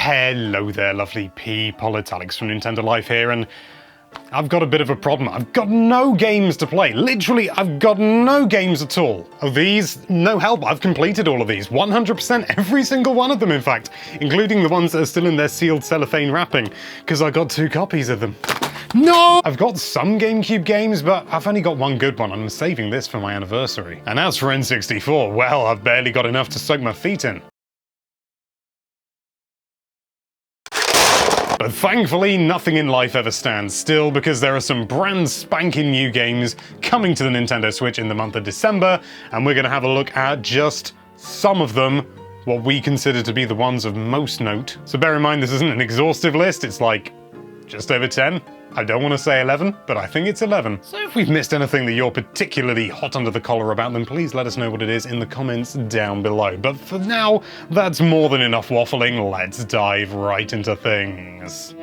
Hello there, lovely people. It's Alex from Nintendo Life here, and I've got a bit of a problem. I've got no games to play. Literally, I've got no games at all. Oh, these? No help. I've completed all of these. 100%, every single one of them, in fact, including the ones that are still in their sealed cellophane wrapping, because I got 2 copies of them. No! I've got some GameCube games, but I've only got one good one. I'm saving this for my anniversary. And as for N64, well, I've barely got enough to soak my feet in. But thankfully, nothing in life ever stands still, because there are some brand spanking new games coming to the Nintendo Switch in the month of December, and we're going to have a look at just some of them, what we consider to be the ones of most note. So bear in mind, this isn't an exhaustive list, it's like just over 10. I don't want to say 11, but I think it's 11. So if we've missed anything that you're particularly hot under the collar about, then please let us know what it is in the comments down below. But for now, that's more than enough waffling. Let's dive right into things.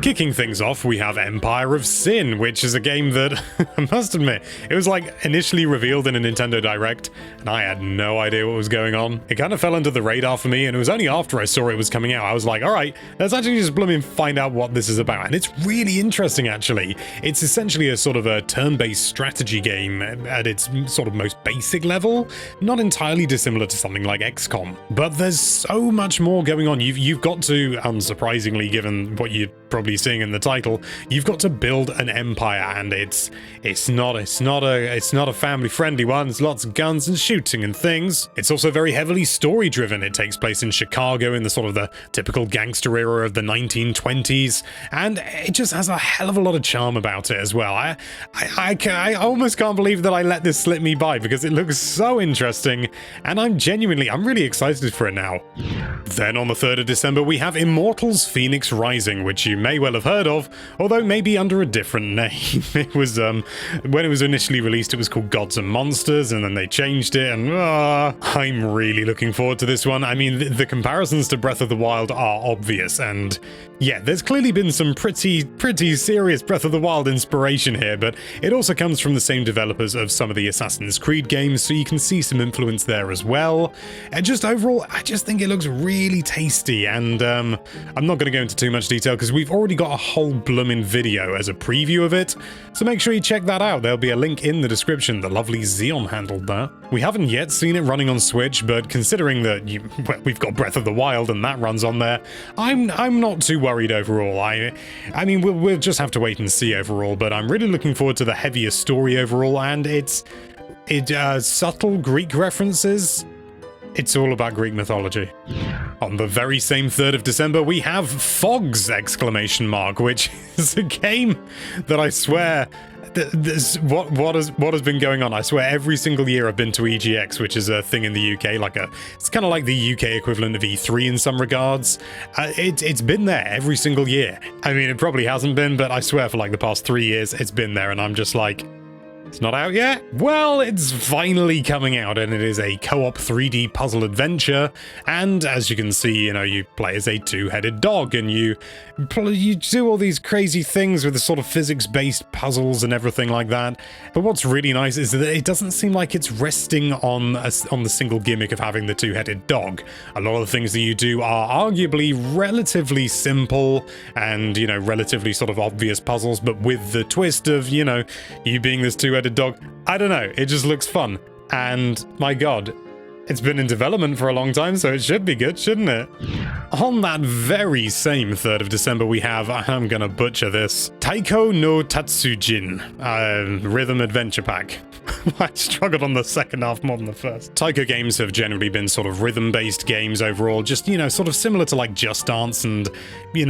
Kicking things off, we have Empire of Sin, which is a game that, I must admit, it was like initially revealed in a Nintendo Direct, and I had no idea what was going on. It kind of fell under the radar for me, and it was only after I saw it was coming out, I was like, alright, let's actually just blooming find out what this is about. And it's really interesting, actually. It's essentially a sort of a turn-based strategy game at its sort of most basic level, not entirely dissimilar to something like XCOM. But there's so much more going on. You've got to, unsurprisingly, given what you're probably seeing in the title, you've got to build an empire, and it's not a family-friendly one. There's lots of guns and shooting and things. It's also very heavily story-driven. It takes place in Chicago in the sort of the typical gangster era of the 1920s, and it just has a hell of a lot of charm about it as well. I almost can't believe that I let this slip me by, because it looks so interesting, and I'm really excited for it now. Then on the 3rd of December, we have Immortals Fenyx Rising, which you may well have heard of, although maybe under a different name. It was, when it was initially released, it was called Gods and Monsters, and then they changed it, and I'm really looking forward to this one. I mean, the comparisons to Breath of the Wild are obvious, and yeah, there's clearly been some pretty serious Breath of the Wild inspiration here, but it also comes from the same developers of some of the Assassin's Creed games, so you can see some influence there as well. And just overall, I just think it looks really tasty, and I'm not going to go into too much detail because we've already got a whole bloomin' video as a preview of it, so make sure you check that out. There'll be a link in the description. The lovely Xeon handled that. We haven't yet seen it running on Switch, but considering that we've got Breath of the Wild and that runs on there, I'm not too worried overall. I mean, we'll just have to wait and see overall, but I'm really looking forward to the heavier story overall, and it's subtle Greek references. It's all about Greek mythology. On the very same 3rd of December, we have Phogs! Exclamation mark, which is a game that I swear, what has been going on? I swear every single year I've been to EGX, which is a thing in the UK, it's kind of like the UK equivalent of E3 in some regards. It's been there every single year. I mean, it probably hasn't been, but I swear for like the past 3 years it's been there, and I'm just like, it's not out yet? Well, it's finally coming out, and it is a co-op 3D puzzle adventure, and as you can see, you play as a 2-headed dog, and you do all these crazy things with the sort of physics-based puzzles and everything like that. But what's really nice is that it doesn't seem like it's resting on the single gimmick of having the 2-headed dog. A lot of the things that you do are arguably relatively simple and, relatively sort of obvious puzzles, but with the twist of, you being this 2-headed dog. I don't know, it just looks fun, and my god, it's been in development for a long time, so it should be good, shouldn't it? On that very same 3rd of December, we have, I'm gonna butcher this, Taiko No Tatsujin, Rhythm Adventure Pack. I struggled on the second half more than the first. Taiko games have generally been sort of rhythm-based games overall, just, sort of similar to like Just Dance and,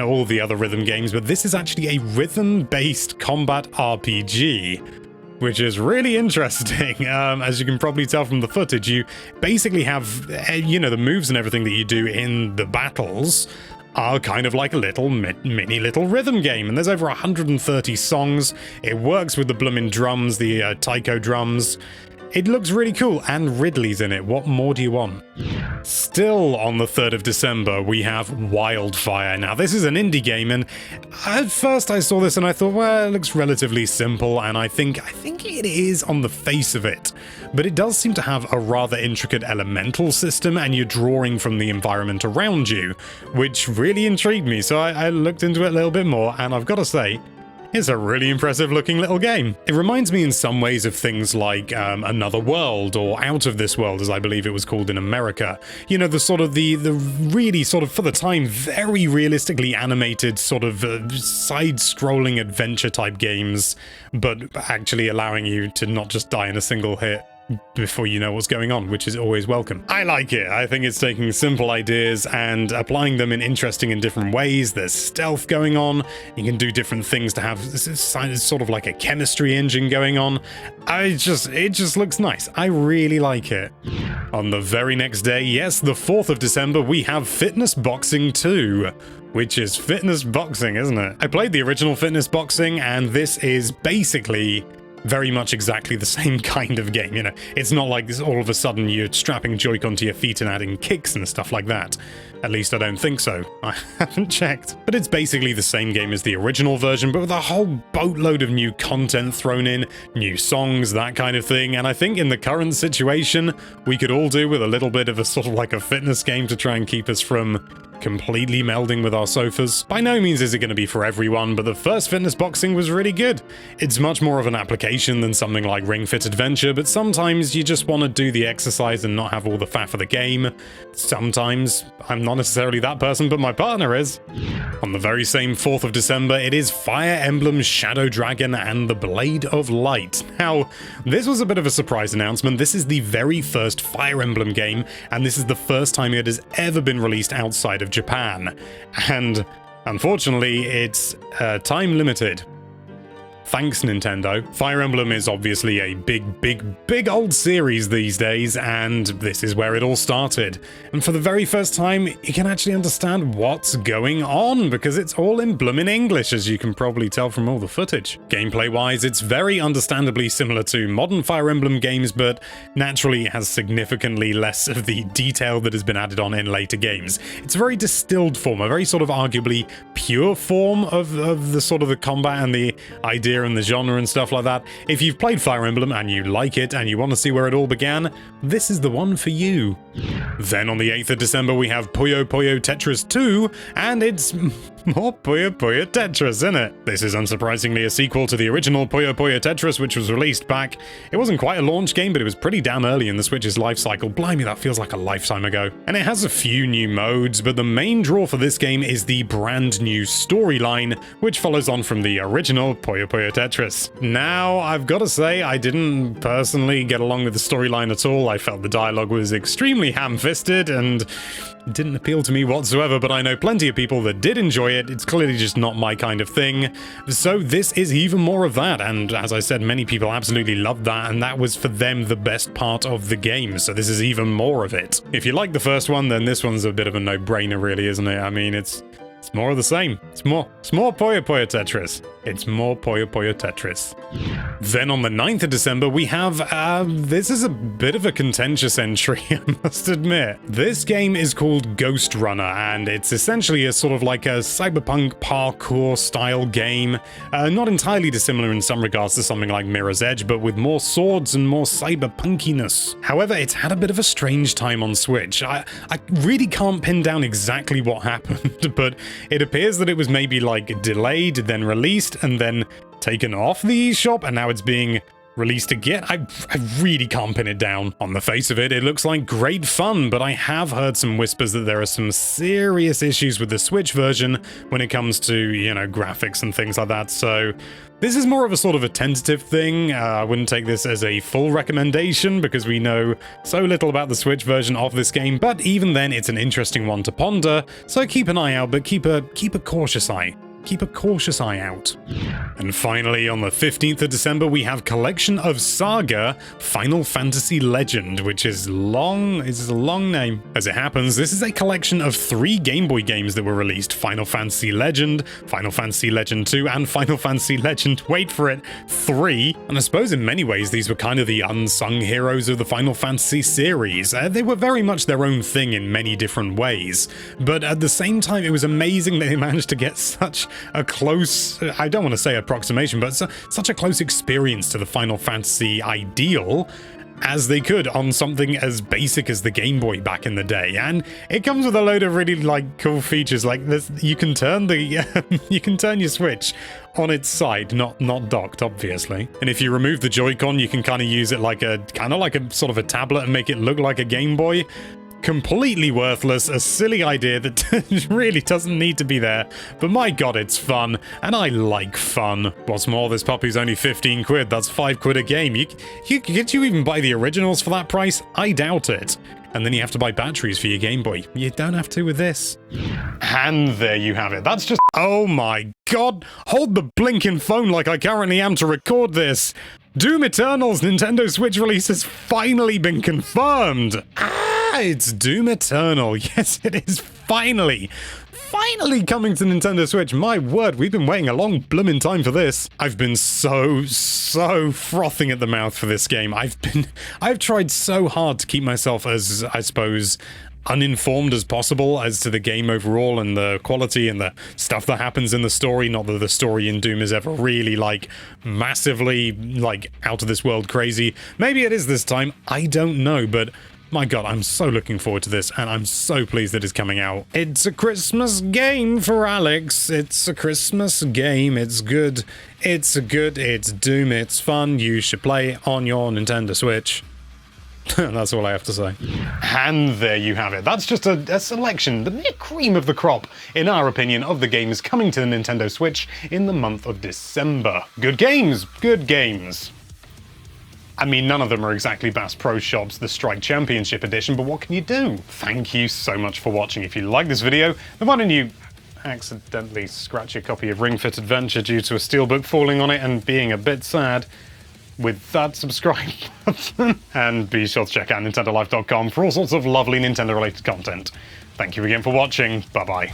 all the other rhythm games, but this is actually a rhythm-based combat RPG, which is really interesting. As you can probably tell from the footage, you basically have, the moves and everything that you do in the battles are kind of like a little mini rhythm game, and there's over 130 songs. It works with the bloomin' drums, the taiko drums. It looks really cool, and Ridley's in it. What more do you want? Still on the 3rd of December, we have Wildfire. Now, this is an indie game, and at first I saw this and I thought, well, it looks relatively simple, and I think it is on the face of it. But it does seem to have a rather intricate elemental system, and you're drawing from the environment around you, which really intrigued me, so I looked into it a little bit more, and I've got to say, it's a really impressive looking little game. It reminds me in some ways of things like Another World, or Out of This World, as I believe it was called in America. You know, the really sort of, for the time, very realistically animated sort of side-scrolling adventure type games, but actually allowing you to not just die in a single hit before you know what's going on, which is always welcome. I like it. I think it's taking simple ideas and applying them in interesting and different ways. There's stealth going on. You can do different things to have sort of like a chemistry engine going on. It just looks nice. I really like it. On the very next day, yes, the 4th of December, we have Fitness Boxing 2. Which is fitness boxing, isn't it? I played the original Fitness Boxing, and this is basically very much exactly the same kind of game, you know. It's not like this all of a sudden you're strapping Joy-Con to your feet and adding kicks and stuff like that. At least I don't think so. I haven't checked. But it's basically the same game as the original version, but with a whole boatload of new content thrown in, new songs, that kind of thing. And I think in the current situation, we could all do with a little bit of a sort of like a fitness game to try and keep us from completely melding with our sofas. By no means is it going to be for everyone, but the first Fitness Boxing was really good. It's much more of an application than something like Ring Fit Adventure, but sometimes you just want to do the exercise and not have all the faff of the game. Sometimes I'm not necessarily that person, but my partner is. On the very same 4th of December, it is Fire Emblem Shadow Dragon and the Blade of Light. Now, this was a bit of a surprise announcement. This is the very first Fire Emblem game, and this is the first time it has ever been released outside of Japan. And unfortunately, it's time limited. Thanks, Nintendo. Fire Emblem is obviously a big old series these days, and this is where it all started. And for the very first time, you can actually understand what's going on, because it's all in bloomin' English, as you can probably tell from all the footage. Gameplay-wise, it's very understandably similar to modern Fire Emblem games, but naturally has significantly less of the detail that has been added on in later games. It's a very distilled form, a very sort of arguably pure form of the sort of the combat and the idea and the genre and stuff like that. If you've played Fire Emblem and you like it and you want to see where it all began, this is the one for you. Then on the 8th of December we have Puyo Tetris 2, and it's more Puyo Tetris, isn't it? This is unsurprisingly a sequel to the original Puyo Tetris, which was released back. It wasn't quite a launch game, but it was pretty damn early in the Switch's life cycle. Blimey, that feels like a lifetime ago. And it has a few new modes, but the main draw for this game is the brand new storyline, which follows on from the original Puyo Tetris. Now, I've got to say, I didn't personally get along with the storyline at all. I felt the dialogue was extremely ham-fisted and didn't appeal to me whatsoever, but I know plenty of people that did enjoy it. It's clearly just not my kind of thing. So this is even more of that, and as I said, many people absolutely loved that, and that was for them the best part of the game, so this is even more of it. If you like the first one, then this one's a bit of a no-brainer, really, isn't it? I mean, it's more of the same. It's more Puyo Tetris. It's more Puyo Tetris. Then on the 9th of December, we have, this is a bit of a contentious entry, I must admit. This game is called Ghostrunner, and it's essentially a sort of like a cyberpunk parkour style game. Not entirely dissimilar in some regards to something like Mirror's Edge, but with more swords and more cyberpunkiness. However, it's had a bit of a strange time on Switch. I really can't pin down exactly what happened, but it appears that it was maybe like delayed, then released, and then taken off the eShop, and now it's being released again. I really can't pin it down. On the face of it, it looks like great fun, but I have heard some whispers that there are some serious issues with the Switch version when it comes to, you know, graphics and things like that, so this is more of a sort of a tentative thing. I wouldn't take this as a full recommendation because we know so little about the Switch version of this game, but even then it's an interesting one to ponder, so keep an eye out, but keep a cautious eye. keep a cautious eye out. And finally, on the 15th of December, we have Collection of SaGa Final Fantasy Legend, which is long. It's a long name. As it happens, this is a collection of 3 Game Boy games that were released: Final Fantasy Legend, Final Fantasy Legend 2, and Final Fantasy Legend, wait for it, 3. And I suppose in many ways, these were kind of the unsung heroes of the Final Fantasy series. They were very much their own thing in many different ways. But at the same time, it was amazing that they managed to get such a close, I don't want to say approximation, but such a close experience to the Final Fantasy ideal as they could on something as basic as the Game Boy back in the day. And it comes with a load of really cool features like this. You can turn you can turn your Switch on its side, not docked, obviously. And if you remove the Joy-Con, you can kind of use it like a sort of a tablet and make it look like a Game Boy. Completely worthless, a silly idea that really doesn't need to be there, but my god, it's fun, and I like fun. What's more, this puppy's only 15 quid, that's 5 quid a game. Could you even buy the originals for that price? I doubt it. And then you have to buy batteries for your Game Boy. You don't have to with this. And there you have it. That's just... Oh my god! Hold the blinking phone like I currently am to record this! Doom Eternal's Nintendo Switch release has finally been confirmed! It's Doom Eternal. Yes, it is finally coming to Nintendo Switch. My word, we've been waiting a long bloomin' time for this. I've been so frothing at the mouth for this game. I've tried so hard to keep myself as, I suppose, uninformed as possible as to the game overall and the quality and the stuff that happens in the story. Not that the story in Doom is ever really massively out of this world crazy. Maybe it is this time. I don't know, but my god, I'm so looking forward to this, and I'm so pleased that it's coming out. It's a Christmas game for Alex. It's a Christmas game. It's good. It's Doom. It's fun. You should play it on your Nintendo Switch. That's all I have to say. And there you have it. That's just a selection, the mere cream of the crop, in our opinion, of the games coming to the Nintendo Switch in the month of December. Good games. Good games. I mean, none of them are exactly Bass Pro Shops The Strike Championship Edition, but what can you do? Thank you so much for watching. If you like this video, then why don't you accidentally scratch a copy of Ring Fit Adventure due to a steelbook falling on it and being a bit sad with that subscribe button. And be sure to check out nintendolife.com for all sorts of lovely Nintendo-related content. Thank you again for watching. Bye-bye.